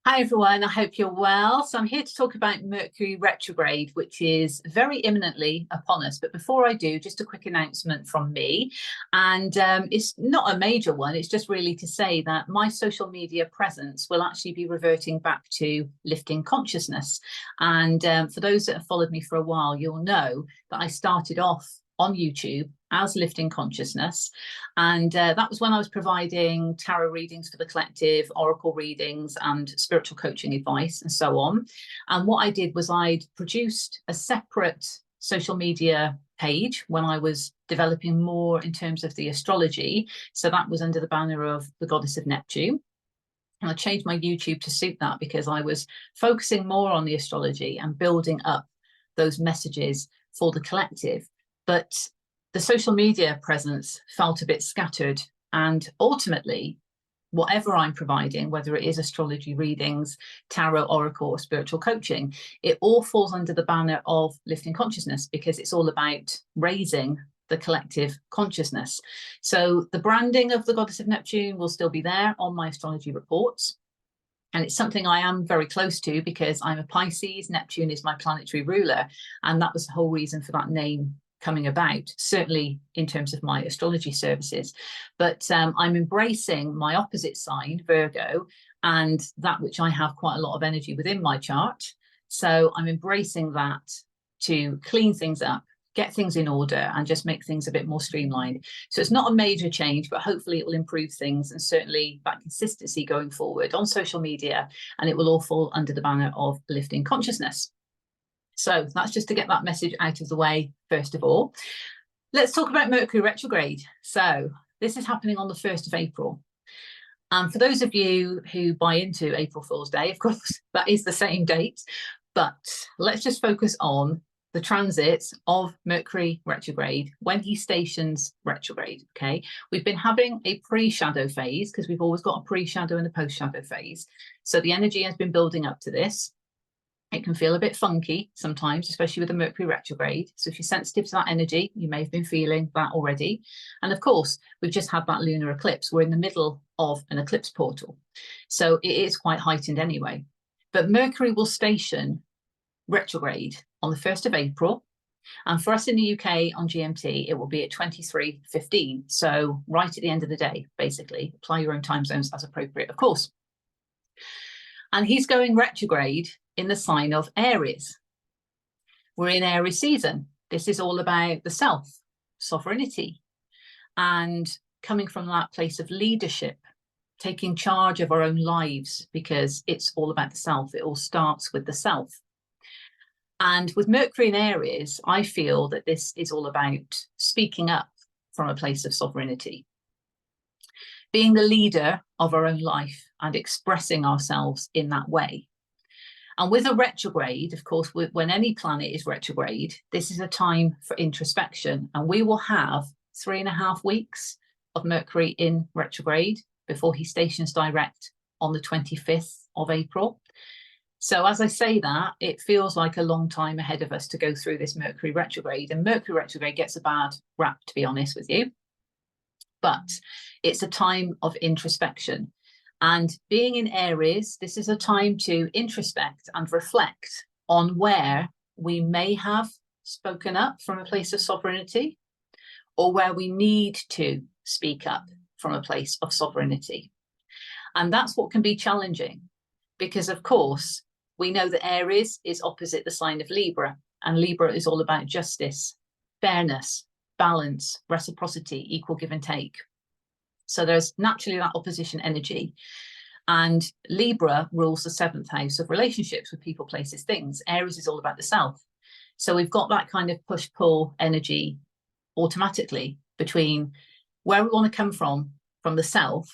Hi everyone, I hope you're well. So I'm here to talk about Mercury Retrograde, which is very imminently upon us. But before I do, just a quick announcement from me. And it's not a major one, it's just really to say that my social media presence will actually be reverting back to lifting consciousness. And for those that have followed me for a while, you'll know that I started off on YouTube as lifting consciousness, and that was when I was providing tarot readings for the collective, oracle readings and spiritual coaching advice and so on. And what I did was I'd produced a separate social media page when I was developing more in terms of the astrology, so that was under the banner of the goddess of Neptune. And I changed my YouTube to suit that because I was focusing more on the astrology and building up those messages for the collective. But the social media presence felt a bit scattered, and ultimately, whatever I'm providing, whether it is astrology readings, tarot, oracle, or spiritual coaching, it all falls under the banner of lifting consciousness because it's all about raising the collective consciousness. So the branding of the goddess of Neptune will still be there on my astrology reports. And it's something I am very close to because I'm a Pisces, Neptune is my planetary ruler, and that was the whole reason for that name coming about, certainly in terms of my astrology services. But I'm embracing my opposite sign, Virgo, and that which I have quite a lot of energy within my chart. So I'm embracing that to clean things up, get things in order, and just make things a bit more streamlined. So it's not a major change, but hopefully it will improve things, and certainly that consistency going forward on social media, and it will all fall under the banner of lifting consciousness. So that's just to get that message out of the way, first of all. Let's talk about Mercury retrograde. So this is happening on the 1st of April. And for those of you who buy into April Fool's Day, of course, that is the same date. But let's just focus on the transits of Mercury retrograde when he stations retrograde, okay? We've been having a pre-shadow phase because we've always got a pre-shadow and a post-shadow phase. So the energy has been building up to this. It can feel a bit funky sometimes, especially with the Mercury retrograde. So if you're sensitive to that energy, you may have been feeling that already. And of course, we've just had that lunar eclipse. We're in the middle of an eclipse portal. So it is quite heightened anyway. But Mercury will station retrograde on the 1st of April. And for us in the UK on GMT, it will be at 23:15. So right at the end of the day, basically. Apply your own time zones as appropriate, of course. And he's going retrograde in the sign of Aries. We're in Aries season. This is all about the self, sovereignty, and coming from that place of leadership, taking charge of our own lives, because it's all about the self. It all starts with the self. And with Mercury in Aries, I feel that this is all about speaking up from a place of sovereignty, being the leader of our own life and expressing ourselves in that way. And with a retrograde, of course, when any planet is retrograde, this is a time for introspection. And we will have 3.5 weeks of Mercury in retrograde before he stations direct on the 25th of April. So as I say that, it feels like a long time ahead of us to go through this Mercury retrograde. And Mercury retrograde gets a bad rap, to be honest with you. But it's a time of introspection. And being in Aries, this is a time to introspect and reflect on where we may have spoken up from a place of sovereignty, or where we need to speak up from a place of sovereignty. And that's what can be challenging, because of course, we know that Aries is opposite the sign of Libra, and Libra is all about justice, fairness, balance, reciprocity, equal give and take. So there's naturally that opposition energy. And Libra rules the 7th house of relationships with people, places, things. Aries is all about the self. So we've got that kind of push-pull energy automatically between where we want to come from the self,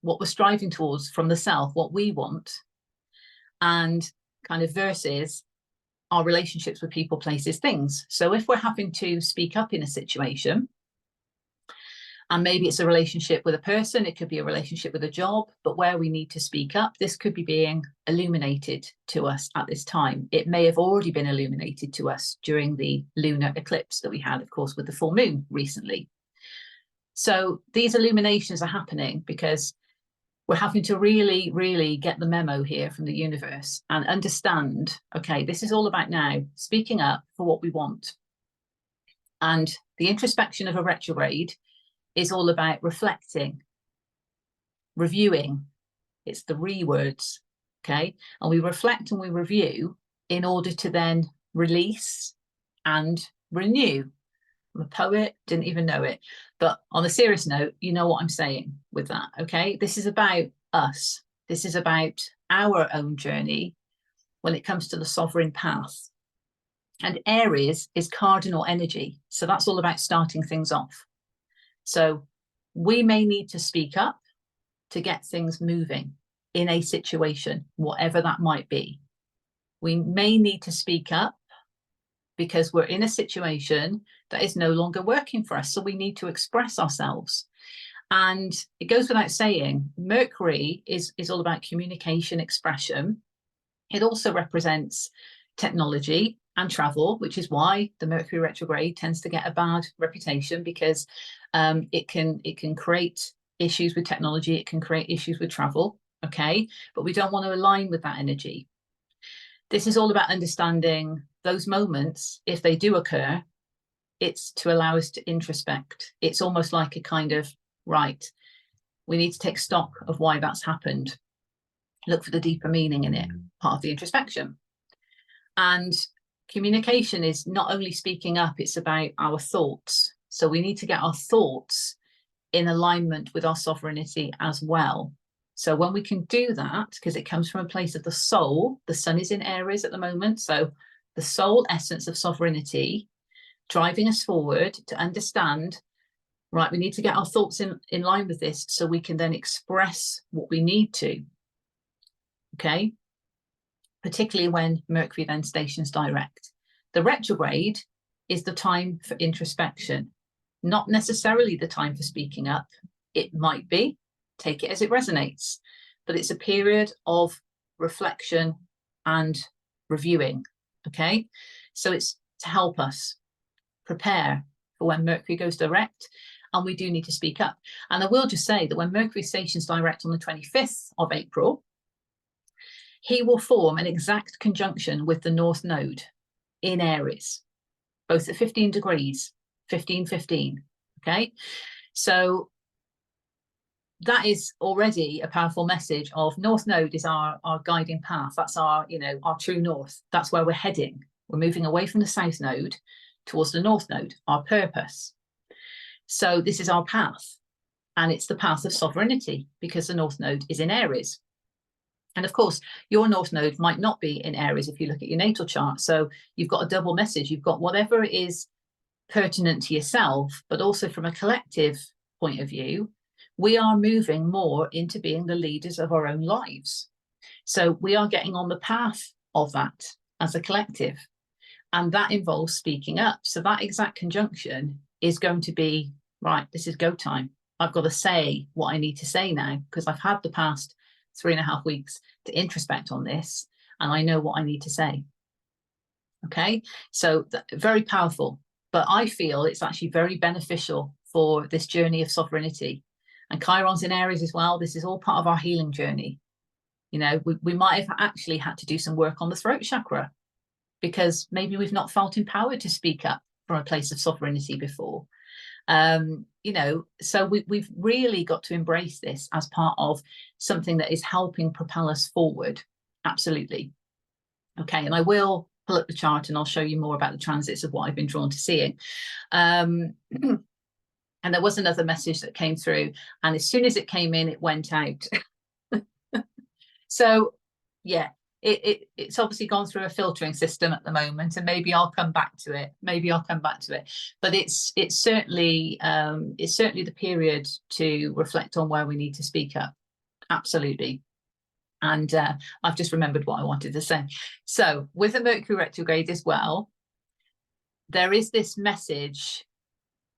what we're striving towards from the self, what we want, and kind of versus our relationships with people, places, things. So if we're having to speak up in a situation, and maybe it's a relationship with a person, it could be a relationship with a job, but where we need to speak up, this could be being illuminated to us at this time. It may have already been illuminated to us during the lunar eclipse that we had, of course, with the full moon recently. So these illuminations are happening because we're having to really, really get the memo here from the universe and understand, okay, this is all about now speaking up for what we want. And the introspection of a retrograde is all about reflecting, reviewing. It's the words, okay? And we reflect and we review in order to then release and renew. I'm a poet, didn't even know it. But on a serious note, you know what I'm saying with that, okay? This is about us. This is about our own journey when it comes to the sovereign path. And Aries is cardinal energy. So that's all about starting things off. So we may need to speak up to get things moving in a situation, whatever that might be. We may need to speak up because we're in a situation that is no longer working for us. So we need to express ourselves. And it goes without saying, Mercury is all about communication, expression. It also represents technology and travel, which is why the Mercury retrograde tends to get a bad reputation, because it can create issues with technology, it can create issues with travel, okay? But we don't want to align with that energy. This is all about understanding those moments, if they do occur, it's to allow us to introspect. It's almost like a kind of, right, we need to take stock of why that's happened. Look for the deeper meaning in it, part of the introspection. And communication is not only speaking up, it's about our thoughts. So we need to get our thoughts in alignment with our sovereignty as well. So when we can do that, because it comes from a place of the soul, the sun is in Aries at the moment, so the soul essence of sovereignty, driving us forward to understand, right, we need to get our thoughts in line with this so we can then express what we need to, okay? Particularly when Mercury then stations direct. The retrograde is the time for introspection, not necessarily the time for speaking up. It might be, take it as it resonates, but it's a period of reflection and reviewing, okay? So it's to help us prepare for when Mercury goes direct, and we do need to speak up. And I will just say that when Mercury stations direct on the 25th of April, he will form an exact conjunction with the North Node in Aries, both at 15 degrees, 15, okay? So that is already a powerful message of North Node is our guiding path. That's our, our true north. That's where we're heading. We're moving away from the South Node towards the North Node, our purpose. So this is our path, and it's the path of sovereignty because the North Node is in Aries. And of course, your North Node might not be in Aries if you look at your natal chart. So you've got a double message. You've got whatever is pertinent to yourself, but also from a collective point of view, we are moving more into being the leaders of our own lives. So we are getting on the path of that as a collective. And that involves speaking up. So that exact conjunction is going to be, right, this is go time. I've got to say what I need to say now, because I've had the past 3.5 weeks to introspect on this, and I know what I need to say. Okay, so very powerful, but I feel it's actually very beneficial for this journey of sovereignty. And Chiron's in Aries as well. This is all part of our healing journey. We might have actually had to do some work on the throat chakra, because maybe we've not felt empowered to speak up from a place of sovereignty before. So we've really got to embrace this as part of something that is helping propel us forward. Absolutely. Okay, and I will pull up the chart and I'll show you more about the transits of what I've been drawn to seeing. And there was another message that came through, and as soon as it came in, it went out. So yeah, it's obviously gone through a filtering system at the moment, and maybe I'll come back to it. But it's certainly the period to reflect on where we need to speak up. Absolutely. And I've just remembered what I wanted to say. So with the Mercury retrograde as well, there is this message,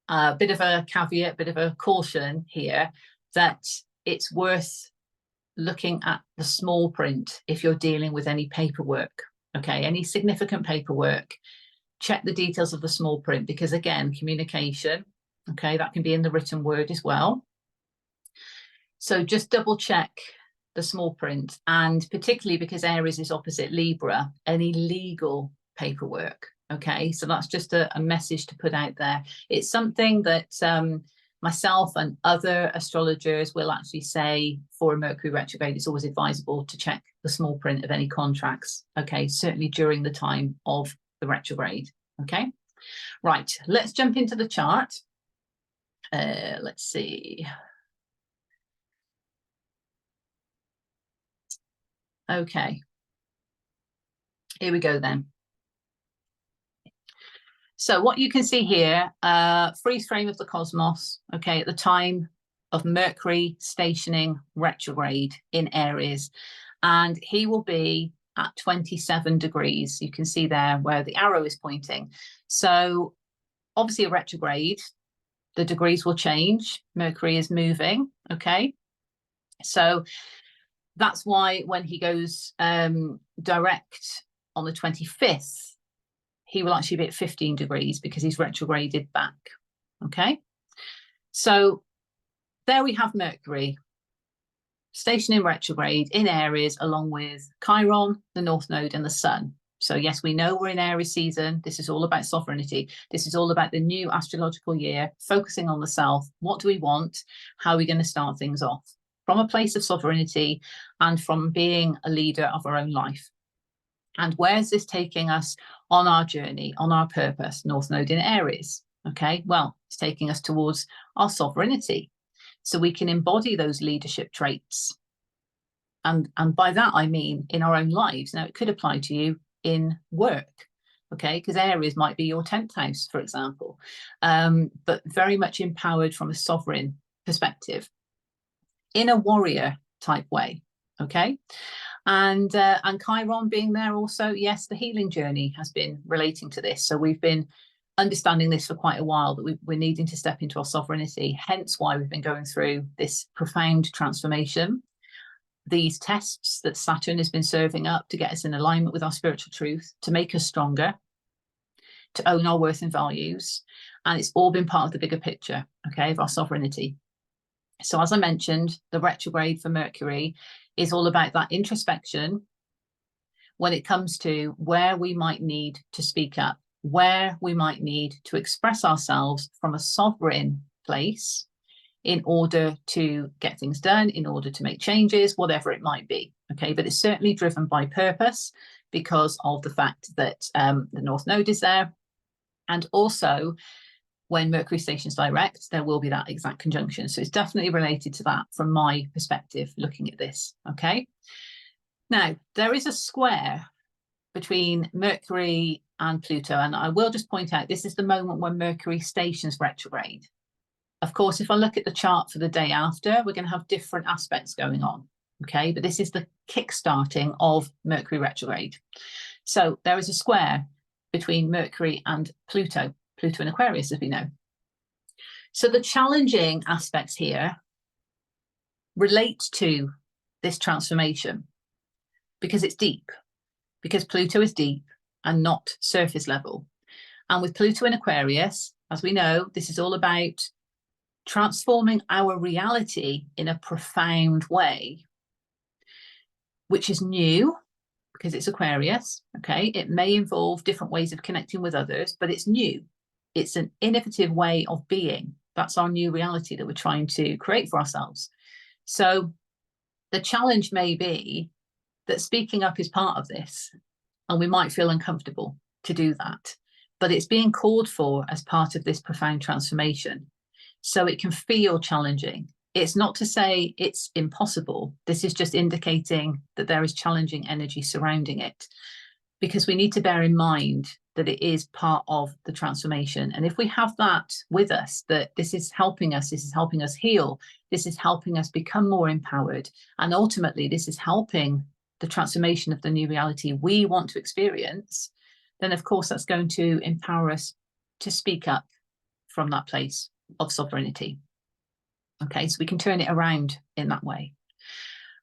a bit of a caveat, bit of a caution here, that it's worth looking at the small print if you're dealing with any paperwork, okay, any significant paperwork. Check the details of the small print, because again, communication, okay, that can be in the written word as well. So just double check the small print, and particularly because Aries is opposite Libra, any legal paperwork. Okay, so that's just a message to put out there. It's something that myself and other astrologers will actually say for a Mercury retrograde, it's always advisable to check the small print of any contracts. Okay, certainly during the time of the retrograde. Okay, right, let's jump into the chart. Let's see. Okay, here we go then. So what you can see here, freeze frame of the cosmos, okay, at the time of Mercury stationing retrograde in Aries. And he will be at 27 degrees. You can see there where the arrow is pointing. So obviously a retrograde, the degrees will change. Mercury is moving, okay? So that's why when he goes direct on the 25th, he will actually be at 15 degrees because he's retrograded back, okay? So there we have Mercury stationing retrograde in Aries, along with Chiron, the North Node, and the Sun. So yes, we know we're in Aries season. This is all about sovereignty. This is all about the new astrological year, focusing on the self. What do we want? How are we going to start things off? From a place of sovereignty and from being a leader of our own life. And where's this taking us on our journey, on our purpose? North Node in Aries. Okay, well, it's taking us towards our sovereignty. So we can embody those leadership traits. And by that, I mean in our own lives. Now, it could apply to you in work, okay? Because Aries might be your 10th house, for example, but very much empowered from a sovereign perspective in a warrior type way, okay? And Chiron being there also, yes, the healing journey has been relating to this. So we've been understanding this for quite a while, that we're needing to step into our sovereignty, hence why we've been going through this profound transformation. These tests that Saturn has been serving up to get us in alignment with our spiritual truth, to make us stronger, to own our worth and values. And it's all been part of the bigger picture, okay, of our sovereignty. So as I mentioned, the retrograde for Mercury is all about that introspection when it comes to where we might need to speak up, where we might need to express ourselves from a sovereign place in order to get things done, in order to make changes, whatever it might be. Okay, but it's certainly driven by purpose because of the fact that the North Node is there. And also, when Mercury stations direct, there will be that exact conjunction. So it's definitely related to that from my perspective, looking at this, okay? Now, there is a square between Mercury and Pluto, and I will just point out, this is the moment when Mercury stations retrograde. Of course, if I look at the chart for the day after, we're going to have different aspects going on, okay? But this is the kick-starting of Mercury retrograde. So there is a square between Mercury and Pluto in Aquarius, as we know. So the challenging aspects here relate to this transformation because it's deep, because Pluto is deep and not surface level. And with Pluto in Aquarius, as we know, this is all about transforming our reality in a profound way, which is new because it's Aquarius, okay? It may involve different ways of connecting with others, but it's new. It's an innovative way of being. That's our new reality that we're trying to create for ourselves. So the challenge may be that speaking up is part of this, and we might feel uncomfortable to do that, but it's being called for as part of this profound transformation. So it can feel challenging. It's not to say it's impossible. This is just indicating that there is challenging energy surrounding it, because we need to bear in mind that it is part of the transformation. And if we have that with us, that this is helping us heal, this is helping us become more empowered, and ultimately this is helping the transformation of the new reality we want to experience, then of course that's going to empower us to speak up from that place of sovereignty. Okay, so we can turn it around in that way.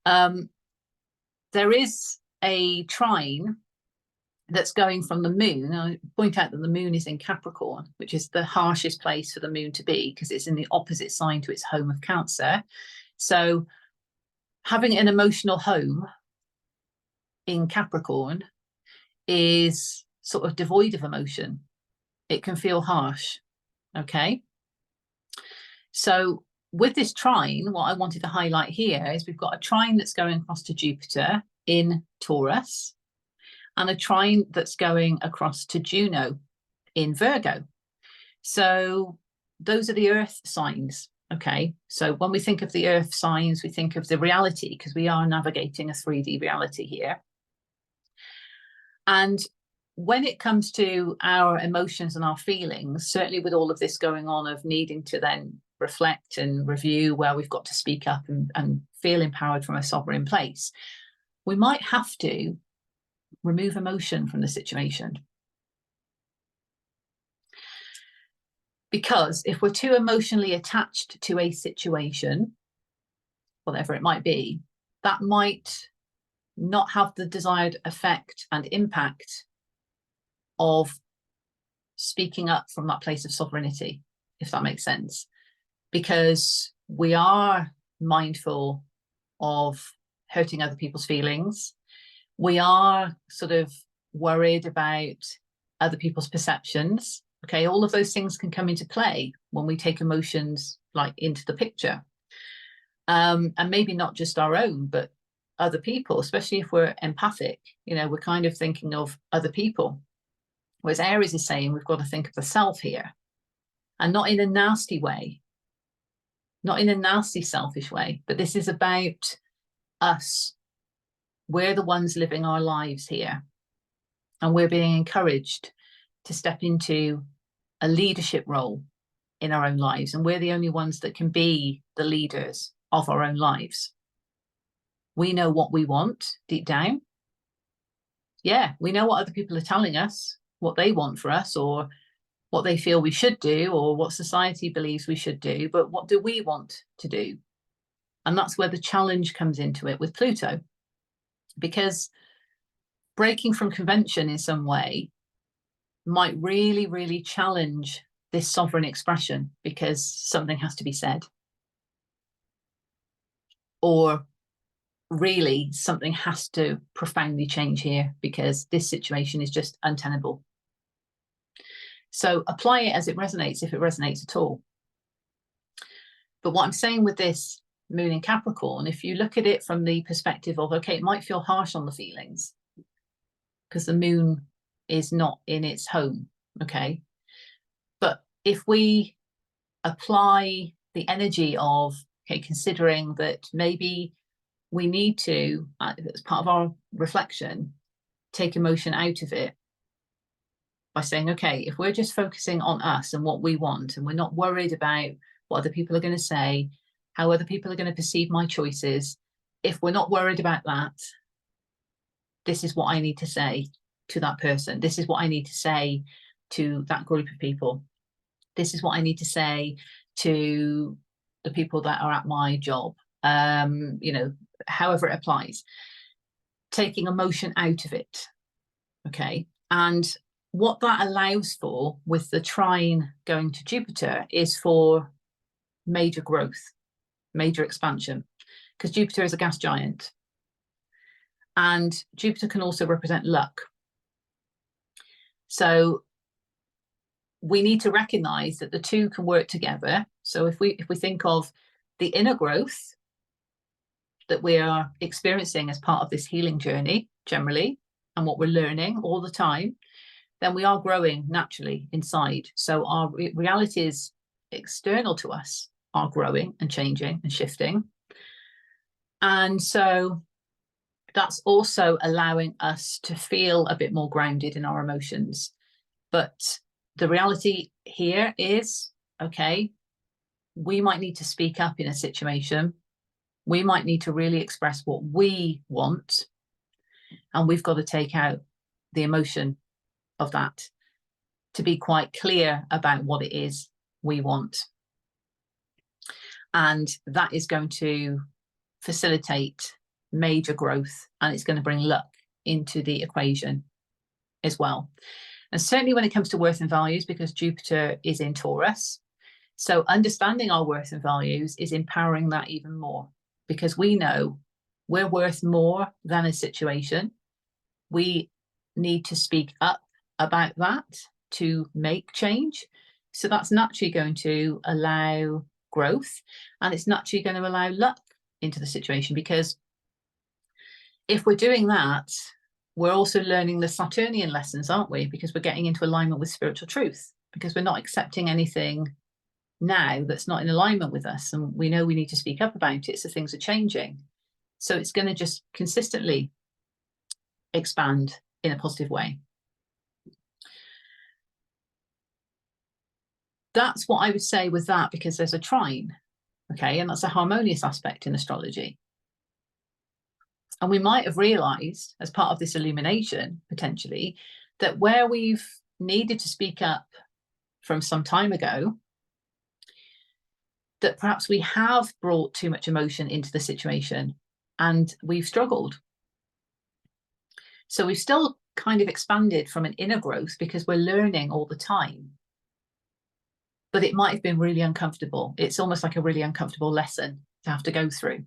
There is a trine that's going from the moon. I point out that the moon is in Capricorn, which is the harshest place for the moon to be because it's in the opposite sign to its home of Cancer. So having an emotional home in Capricorn is sort of devoid of emotion. It can feel harsh. Okay. So with this trine, what I wanted to highlight here is we've got a trine that's going across to Jupiter in Taurus and a trine that's going across to Juno in Virgo. So those are the earth signs. Okay. So when we think of the earth signs, we think of the reality, because we are navigating a 3D reality here. And when it comes to our emotions and our feelings, certainly with all of this going on of needing to then reflect and review where we've got to speak up and feel empowered from a sovereign place, we might have to remove emotion from the situation. Because if we're too emotionally attached to a situation, whatever it might be, that might not have the desired effect and impact of speaking up from that place of sovereignty, if that makes sense. Because we are mindful of hurting other people's feelings. We are sort of worried about other people's perceptions. Okay, all of those things can come into play when we take emotions like into the picture. And maybe not just our own, but other people, especially if we're empathic, you know, we're kind of thinking of other people. Whereas Aries is saying we've got to think of the self here, and not in a nasty way, not in a nasty, selfish way, but this is about us. We're the ones living our lives here, and we're being encouraged to step into a leadership role in our own lives, and we're the only ones that can be the leaders of our own lives. We know what we want deep down. Yeah, we know what other people are telling us, what they want for us, or what they feel we should do, or what society believes we should do, but what do we want to do? And that's where the challenge comes into it with Pluto, because breaking from convention in some way might really, really challenge this sovereign expression, because something has to be said. Or really something has to profoundly change here, because this situation is just untenable. So apply it as it resonates, if it resonates at all. But what I'm saying with this moon in Capricorn, if you look at it from the perspective of, okay, it might feel harsh on the feelings because the moon is not in its home, okay? But if we apply the energy of, okay, considering that maybe we need to, as part of our reflection, take emotion out of it by saying, okay, if we're just focusing on us and what we want, and we're not worried about what other people are going to say, how other people are going to perceive my choices, if we're not worried about that, this is what I need to say to that person. This is what I need to say to that group of people. This is what I need to say to the people that are at my job. You know, however it applies, taking emotion out of it. Okay. And what that allows for with the trine going to Jupiter is for major growth, major expansion, because Jupiter is a gas giant. And Jupiter can also represent luck. So we need to recognize that the two can work together. So if we think of the inner growth that we are experiencing as part of this healing journey generally, and what we're learning all the time, then we are growing naturally inside. So our realities external to us are growing and changing and shifting. And so that's also allowing us to feel a bit more grounded in our emotions. But the reality here is, okay, we might need to speak up in a situation. We might need to really express what we want. And we've got to take out the emotion of that to be quite clear about what it is we want. And that is going to facilitate major growth, and it's going to bring luck into the equation as well. And certainly when it comes to worth and values, because Jupiter is in Taurus, So understanding our worth and values is empowering that even more, because we know we're worth more than a situation. We need to speak up about that to make change. So that's naturally going to allow growth, and it's naturally going to allow luck into the situation, because if we're doing that, we're also learning the Saturnian lessons, aren't we? Because we're getting into alignment with spiritual truth, because we're not accepting anything now that's not in alignment with us, and we know we need to speak up about it, so things are changing. So it's going to just consistently expand in a positive way. That's what I would say with that, because there's a trine, okay, and that's a harmonious aspect in astrology. And we might have realized as part of this illumination, potentially, that where we've needed to speak up from some time ago, that perhaps we have brought too much emotion into the situation and we've struggled. So we've still kind of expanded from an inner growth, because we're learning all the time. But it might have been really uncomfortable. It's almost like a really uncomfortable lesson to have to go through.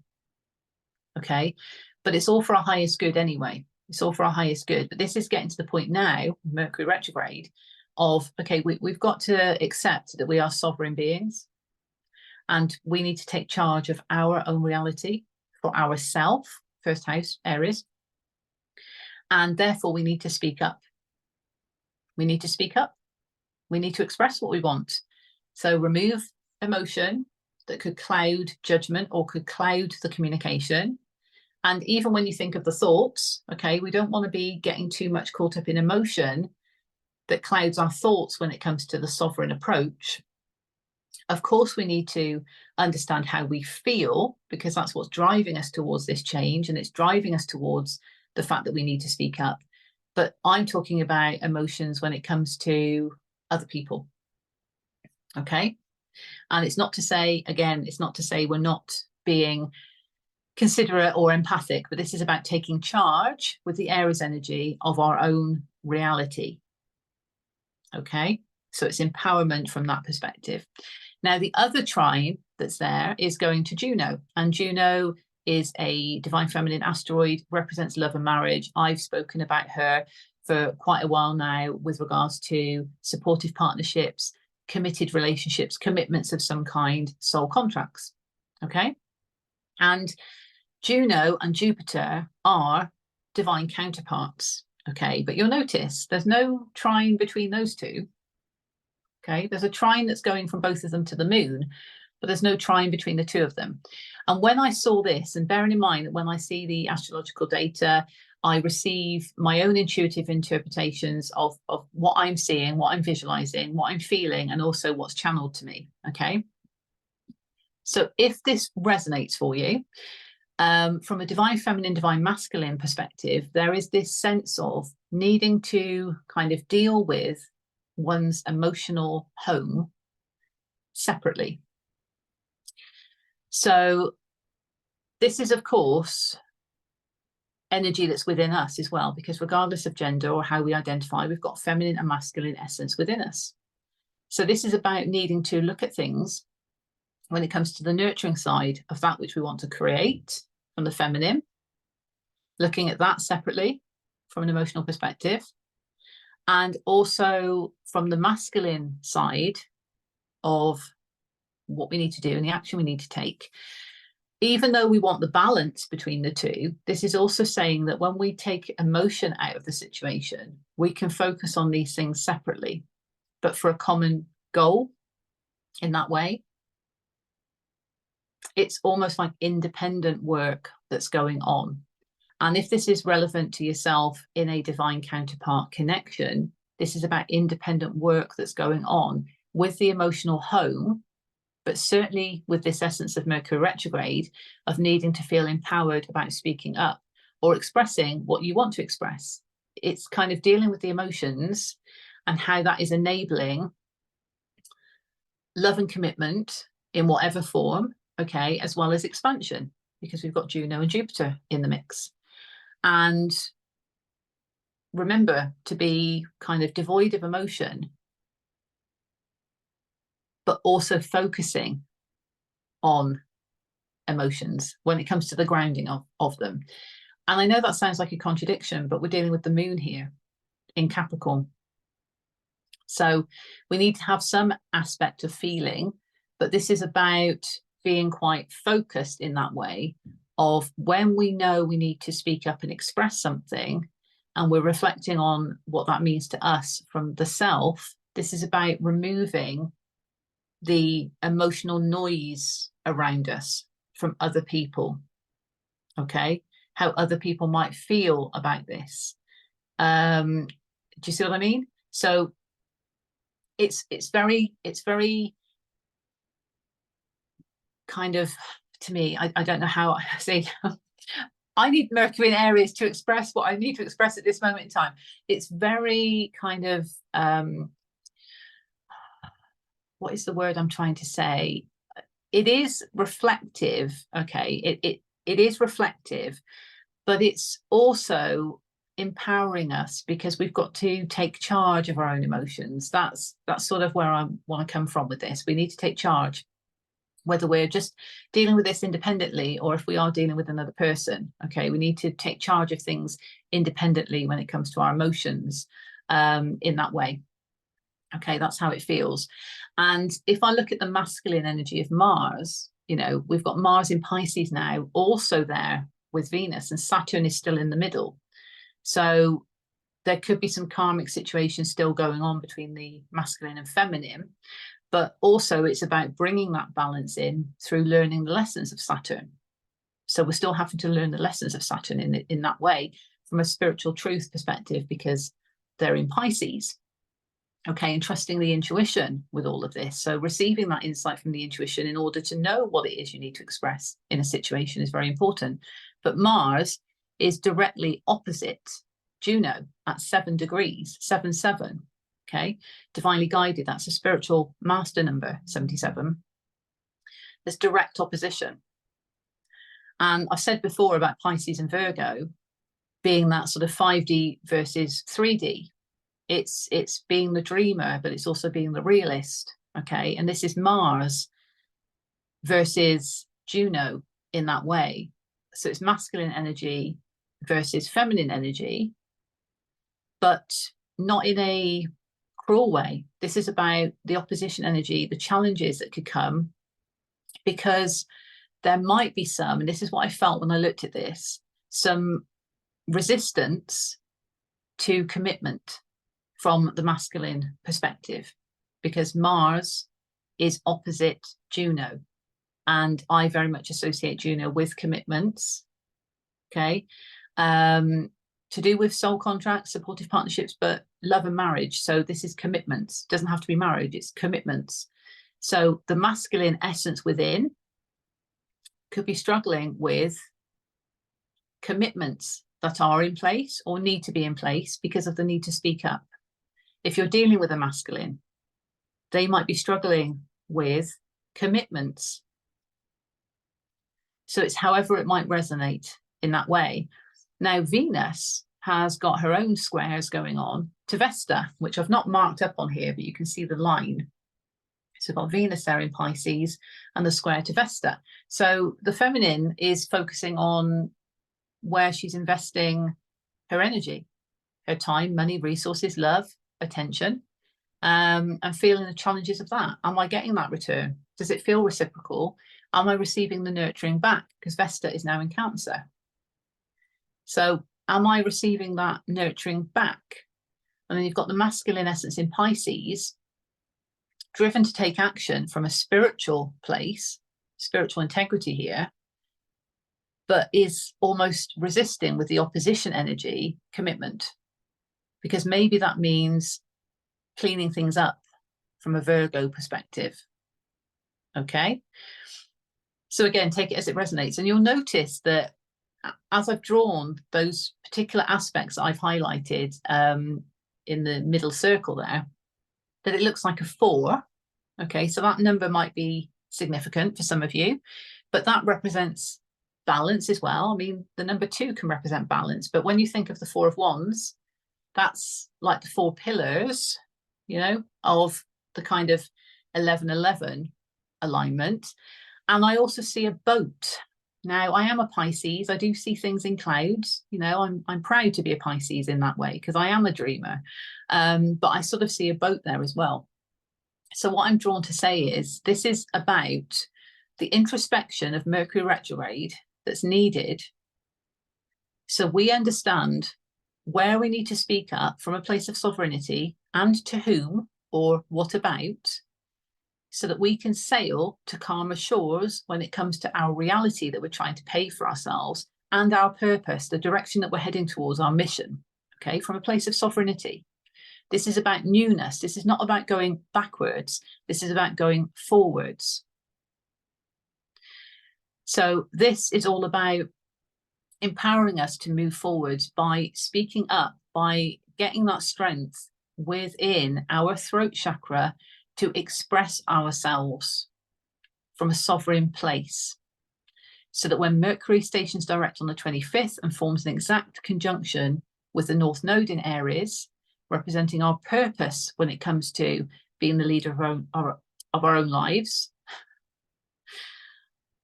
Okay. But it's all for our highest good anyway. It's all for our highest good. But this is getting to the point now, Mercury retrograde, of, okay, we've got to accept that we are sovereign beings, and we need to take charge of our own reality for ourselves, first house, Aries. And therefore, we need to speak up. We need to speak up. We need to express what we want. So remove emotion that could cloud judgment or could cloud the communication. And even when you think of the thoughts, okay, we don't want to be getting too much caught up in emotion that clouds our thoughts when it comes to the sovereign approach. Of course, we need to understand how we feel, because that's what's driving us towards this change, and it's driving us towards the fact that we need to speak up. But I'm talking about emotions when it comes to other people. Okay. And it's not to say, again, it's not to say we're not being considerate or empathic, but this is about taking charge with the Aries energy of our own reality. Okay. So it's empowerment from that perspective. Now, the other trine that's there is going to Juno, and Juno is a divine feminine asteroid, represents love and marriage. I've spoken about her for quite a while now with regards to supportive partnerships, committed relationships, commitments of some kind, soul contracts. Okay. And Juno and Jupiter are divine counterparts. Okay. But you'll notice there's no trine between those two. Okay. There's a trine that's going from both of them to the moon, but there's no trine between the two of them. And when I saw this, and bearing in mind that when I see the astrological data, I receive my own intuitive interpretations of what I'm seeing, what I'm visualizing, what I'm feeling, and also what's channeled to me. Okay. So if this resonates for you, from a divine feminine, divine masculine perspective, there is this sense of needing to kind of deal with one's emotional home separately. So this is, of course, energy that's within us as well, because regardless of gender or how we identify, we've got feminine and masculine essence within us. So this is about needing to look at things when it comes to the nurturing side of that which we want to create from the feminine, looking at that separately from an emotional perspective, and also from the masculine side of what we need to do and the action we need to take. Even though we want the balance between the two, this is also saying that when we take emotion out of the situation, we can focus on these things separately, but for a common goal in that way. It's almost like independent work that's going on. And if this is relevant to yourself in a divine counterpart connection, this is about independent work that's going on with the emotional home, but certainly with this essence of Mercury retrograde, of needing to feel empowered about speaking up or expressing what you want to express. It's kind of dealing with the emotions and how that is enabling love and commitment in whatever form, okay, as well as expansion, because we've got Juno and Jupiter in the mix. And remember to be kind of devoid of emotion but also focusing on emotions when it comes to the grounding of them. And I know that sounds like a contradiction, but we're dealing with the moon here in Capricorn. So we need to have some aspect of feeling, but this is about being quite focused in that way of when we know we need to speak up and express something, and we're reflecting on what that means to us from the self. This is about removing the emotional noise around us from other people, okay? How other people might feel about this. Do you see what I mean? So it's very kind of, to me, I don't know how I say I need Mercury in Aries to express what I need to express at this moment in time. It's very kind of what is the word I'm trying to say? It is reflective, okay? It is reflective, but it's also empowering us because we've got to take charge of our own emotions. That's sort of where I want to come from with this. We need to take charge, whether we're just dealing with this independently or if we are dealing with another person. Okay, we need to take charge of things independently when it comes to our emotions in that way. Okay, that's how it feels. And if I look at the masculine energy of Mars, you know, we've got Mars in Pisces now, also there with Venus, and Saturn is still in the middle. So there could be some karmic situations still going on between the masculine and feminine, but also it's about bringing that balance in through learning the lessons of Saturn. So we're still having to learn the lessons of Saturn in that way from a spiritual truth perspective because they're in Pisces. Okay, and trusting the intuition with all of this. So receiving that insight from the intuition in order to know what it is you need to express in a situation is very important. But Mars is directly opposite Juno at 7 degrees, 7-7. Okay, divinely guided. That's a spiritual master number, 77. There's direct opposition. And I've said before about Pisces and Virgo being that sort of 5D versus 3D. It's being the dreamer, but it's also being the realist. Okay, and this is Mars versus Juno in that way. So it's masculine energy versus feminine energy, but not in a cruel way. This is about the opposition energy, the challenges that could come, because there might be some, and this is what I felt when I looked at this, some resistance to commitment from the masculine perspective, because Mars is opposite Juno, and I very much associate Juno with commitments. Okay, to do with soul contracts, supportive partnerships, but love and marriage. So this is commitments. It doesn't have to be marriage, it's commitments. So the masculine essence within could be struggling with commitments that are in place or need to be in place because of the need to speak up. If you're dealing with a masculine, they might be struggling with commitments. So it's however it might resonate in that way. Now, Venus has got her own squares going on to Vesta, which I've not marked up on here, but you can see the line. So we've got Venus there in Pisces and the square to Vesta. So the feminine is focusing on where she's investing her energy, her time, money, resources, love, attention, and feeling the challenges of that. Am I getting that return? Does it feel reciprocal? Am I receiving the nurturing back? Because Vesta is now in Cancer. So am I receiving that nurturing back? And then you've got the masculine essence in Pisces, driven to take action from a spiritual place, spiritual integrity here, but is almost resisting with the opposition energy commitment, because maybe that means cleaning things up from a Virgo perspective. Okay, so again, take it as it resonates, and you'll notice that as I've drawn those particular aspects I've highlighted in the middle circle there, that it looks like a 4. Okay, so that number might be significant for some of you, but that represents balance as well. I mean, the number 2 can represent balance, but when you think of the 4 of Wands, that's like the 4 pillars, you know, of the kind of 11-11 alignment. And I also see a boat. Now, I am a Pisces. I do see things in clouds. You know, I'm proud to be a Pisces in that way because I am a dreamer. But I sort of see a boat there as well. So what I'm drawn to say is this is about the introspection of Mercury retrograde that's needed so we understand where we need to speak up from a place of sovereignty and to whom or what about, so that we can sail to calmer shores when it comes to our reality that we're trying to pay for ourselves and our purpose, the direction that we're heading towards, our mission, okay, from a place of sovereignty. This is about newness. This is not about going backwards. This is about going forwards. So this is all about empowering us to move forward by speaking up, by getting that strength within our throat chakra to express ourselves from a sovereign place. So that when Mercury stations direct on the 25th and forms an exact conjunction with the North Node in Aries, representing our purpose when it comes to being the leader of our own lives.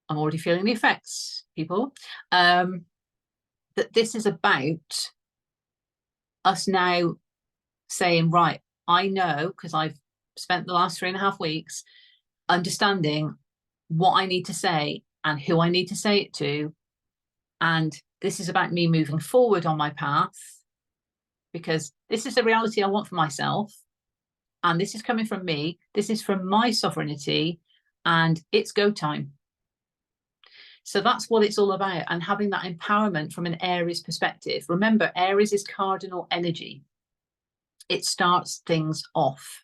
I'm already feeling the effects, people. That this is about us now saying, right, I know, because I've spent the last 3.5 weeks understanding what I need to say and who I need to say it to. And this is about me moving forward on my path, because this is the reality I want for myself. And this is coming from me. This is from my sovereignty, and it's go time. So that's what it's all about, and having that empowerment from an Aries perspective. Remember, Aries is cardinal energy. It starts things off.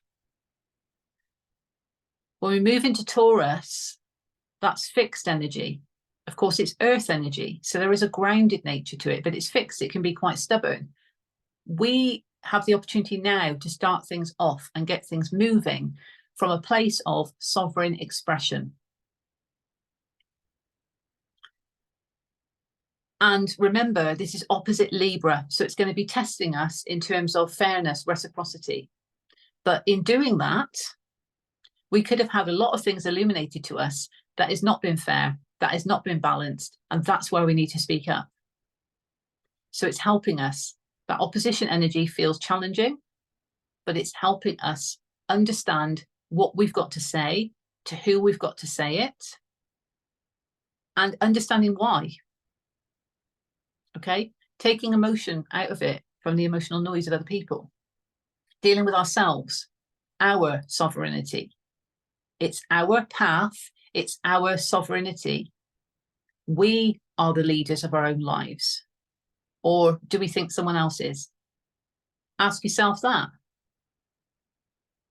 When we move into Taurus, that's fixed energy. Of course, it's earth energy. So there is a grounded nature to it, but it's fixed. It can be quite stubborn. We have the opportunity now to start things off and get things moving from a place of sovereign expression. And remember, this is opposite Libra, so it's going to be testing us in terms of fairness, reciprocity. But in doing that, we could have had a lot of things illuminated to us that has not been fair, that has not been balanced, and that's where we need to speak up. So it's helping us. That opposition energy feels challenging, but it's helping us understand what we've got to say, to who we've got to say it, and understanding why. Okay, taking emotion out of it from the emotional noise of other people, dealing with ourselves, our sovereignty. It's our path, it's our sovereignty. We are the leaders of our own lives. Or do we think someone else is? Ask yourself that.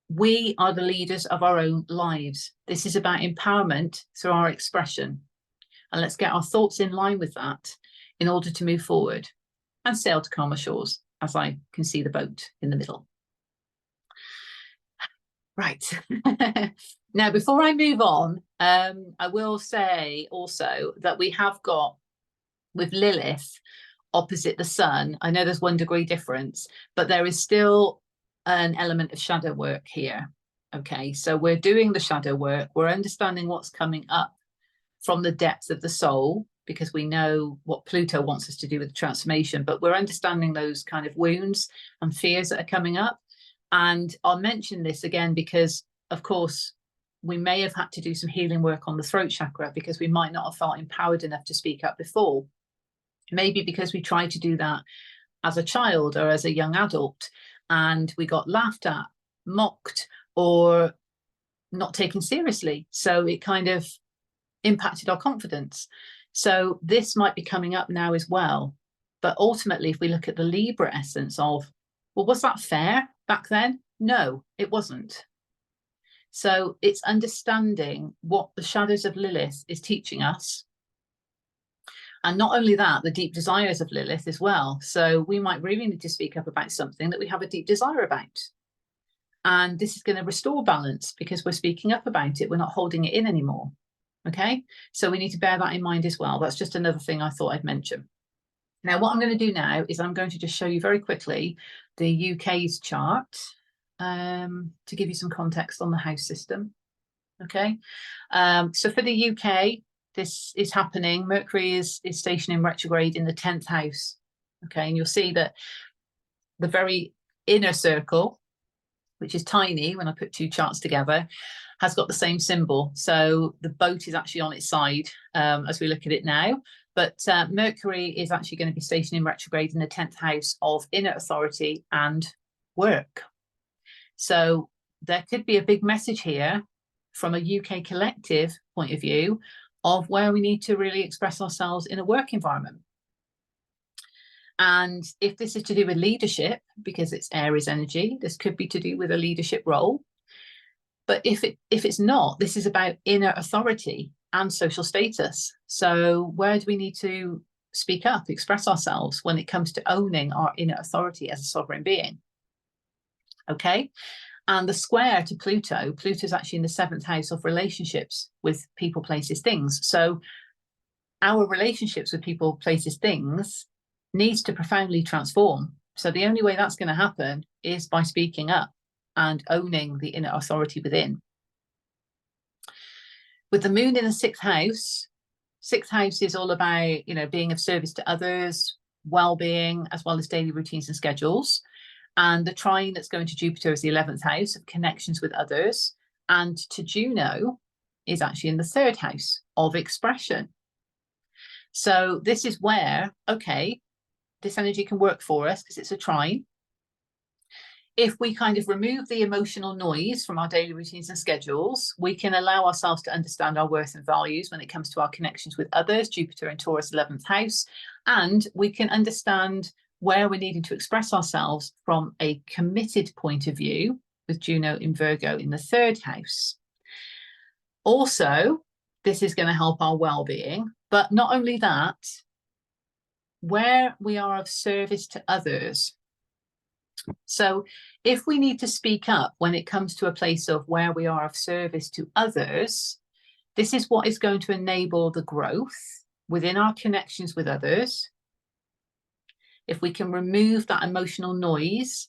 We are the leaders of our own lives. This is about empowerment through our expression. And let's get our thoughts in line with that in order to move forward and sail to calmer shores, as I can see the boat in the middle. Right. Now, before I move on, I will say also that we have got, with Lilith opposite the sun, I know there's 1 degree difference, but there is still an element of shadow work here. Okay, so we're doing the shadow work. We're understanding what's coming up from the depths of the soul, because we know what Pluto wants us to do with the transformation, but we're understanding those kind of wounds and fears that are coming up. And I'll mention this again because, of course, we may have had to do some healing work on the throat chakra because we might not have felt empowered enough to speak up before. Maybe because we tried to do that as a child or as a young adult and we got laughed at, mocked, or not taken seriously. So it kind of impacted our confidence. So this might be coming up now as well. But ultimately, if we look at the Libra essence of, well, was that fair back then? No, it wasn't. So it's understanding what the shadows of Lilith is teaching us. And not only that, the deep desires of Lilith as well. So we might really need to speak up about something that we have a deep desire about. And this is going to restore balance because we're speaking up about it. We're not holding it in anymore. Okay, so we need to bear that in mind as well. That's just another thing I thought I'd mention. Now, what I'm going to do now is I'm going to just show you very quickly the UK's chart to give you some context on the house system. Okay. So for the UK, this is happening. Mercury is stationing retrograde in the 10th house. Okay. And you'll see that the very inner circle, which is tiny when I put two charts together, has got the same symbol. So the boat is actually on its side as we look at it now. But Mercury is actually going to be stationing retrograde in the 10th house of inner authority and work. So there could be a big message here from a UK collective point of view of where we need to really express ourselves in a work environment. And if this is to do with leadership, because it's Aries energy, this could be to do with a leadership role. But if it's not, this is about inner authority and social status. So where do we need to speak up, express ourselves when it comes to owning our inner authority as a sovereign being? Okay. And the square to Pluto, Pluto is actually in the 7th house of relationships with people, places, things. So our relationships with people, places, things needs to profoundly transform. So the only way that's going to happen is by speaking up and owning the inner authority within. With the moon in the 6th house is all about, you know, being of service to others, well-being, as well as daily routines and schedules. And the trine that's going to Jupiter is the 11th house of connections with others. And to Juno is actually in the 3rd house of expression. So this is where, okay, this energy can work for us because it's a trine. If we kind of remove the emotional noise from our daily routines and schedules, we can allow ourselves to understand our worth and values when it comes to our connections with others, Jupiter in Taurus, 11th house, and we can understand where we're needing to express ourselves from a committed point of view with Juno in Virgo in the 3rd house. Also, this is going to help our well-being, but not only that, where we are of service to others. So if we need to speak up when it comes to a place of where we are of service to others, this is what is going to enable the growth within our connections with others. If we can remove that emotional noise,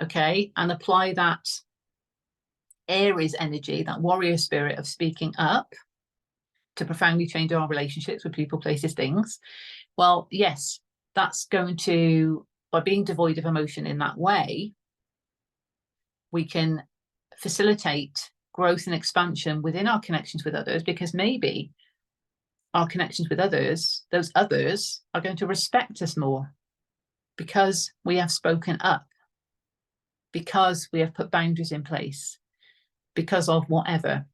okay, and apply that Aries energy, that warrior spirit of speaking up to profoundly change our relationships with people, places, things, well, yes, that's going to, by being devoid of emotion in that way, we can facilitate growth and expansion within our connections with others, because maybe our connections with others, those others are going to respect us more because we have spoken up, because we have put boundaries in place, because of whatever.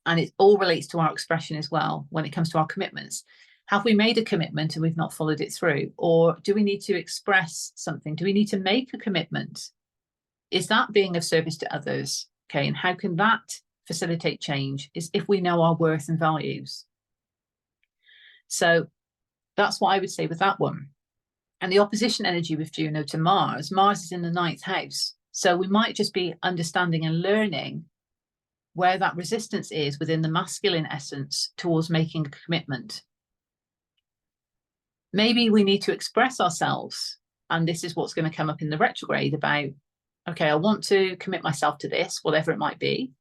And it all relates to our expression as well when it comes to our commitments. Have we made a commitment and we've not followed it through? Or do we need to express something? Do we need to make a commitment? Is that being of service to others? Okay, and how can that facilitate change? Is if we know our worth and values. So that's what I would say with that one. And the opposition energy with Juno to Mars, Mars is in the 9th house. So we might just be understanding and learning where that resistance is within the masculine essence towards making a commitment. Maybe we need to express ourselves, and this is what's going to come up in the retrograde about, okay, I want to commit myself to this, whatever it might be,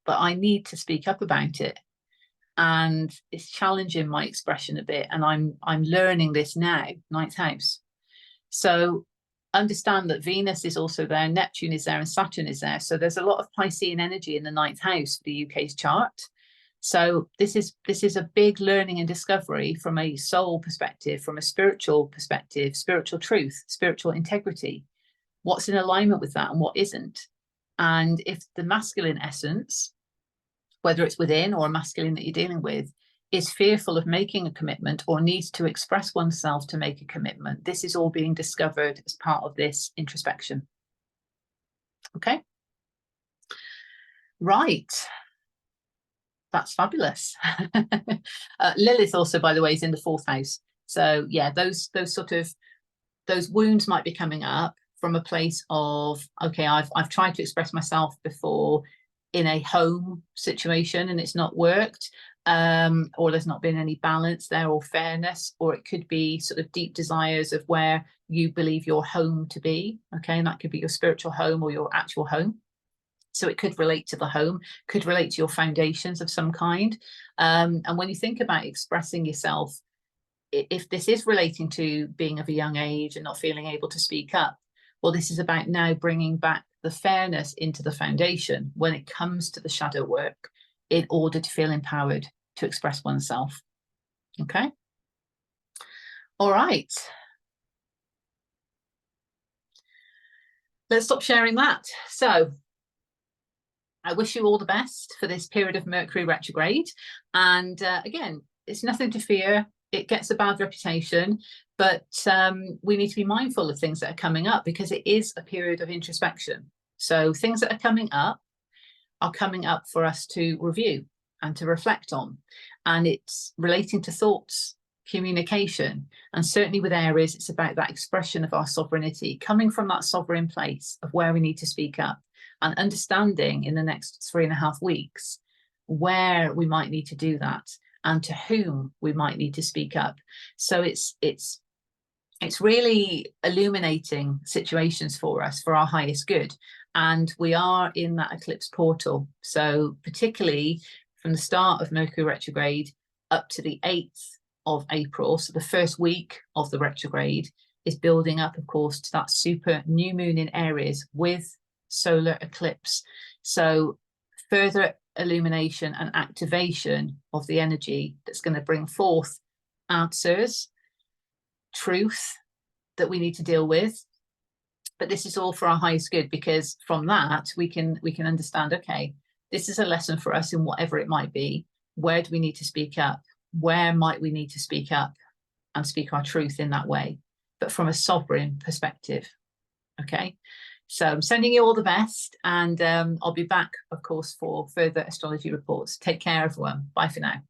but I need to speak up about it. And it's challenging my expression a bit, and I'm learning this now, 9th house. So understand that Venus is also there, Neptune is there, and Saturn is there. So there's a lot of Piscean energy in the 9th house for the UK's chart. So this is a big learning and discovery from a soul perspective, from a spiritual perspective, spiritual truth, spiritual integrity. What's in alignment with that and what isn't? And if the masculine essence, whether it's within or a masculine that you're dealing with, is fearful of making a commitment or needs to express oneself to make a commitment, this is all being discovered as part of this introspection. Okay? Right. That's fabulous. Lilith also, by the way, is in the 4th house. So yeah, those wounds might be coming up from a place of, okay, I've tried to express myself before in a home situation and it's not worked, or there's not been any balance there or fairness, or it could be sort of deep desires of where you believe your home to be, okay, and that could be your spiritual home or your actual home. So it could relate to the home, could relate to your foundations of some kind. And when you think about expressing yourself, if this is relating to being of a young age and not feeling able to speak up, well, this is about now bringing back the fairness into the foundation when it comes to the shadow work in order to feel empowered to express oneself. Okay. All right. Let's stop sharing that. So I wish you all the best for this period of Mercury retrograde. And again, it's nothing to fear. It gets a bad reputation, but we need to be mindful of things that are coming up because it is a period of introspection. So things that are coming up for us to review and to reflect on. And it's relating to thoughts, communication, and certainly with Aries, it's about that expression of our sovereignty, coming from that sovereign place of where we need to speak up and understanding in the next 3.5 weeks where we might need to do that and to whom we might need to speak up. So it's really illuminating situations for us for our highest good. And we are in that eclipse portal. So particularly from the start of Mercury retrograde up to the 8th of April, so the first week of the retrograde is building up, of course, to that super new moon in Aries with solar eclipse. So further illumination and activation of the energy that's going to bring forth answers, truth that we need to deal with. But this is all for our highest good, because from that we can understand, okay, this is a lesson for us in whatever it might be. Where do we need to speak up? Where might we need to speak up and speak our truth in that way, but from a sovereign perspective? Okay, so I'm sending you all the best, and I'll be back, of course, for further astrology reports. Take care, everyone. Bye for now.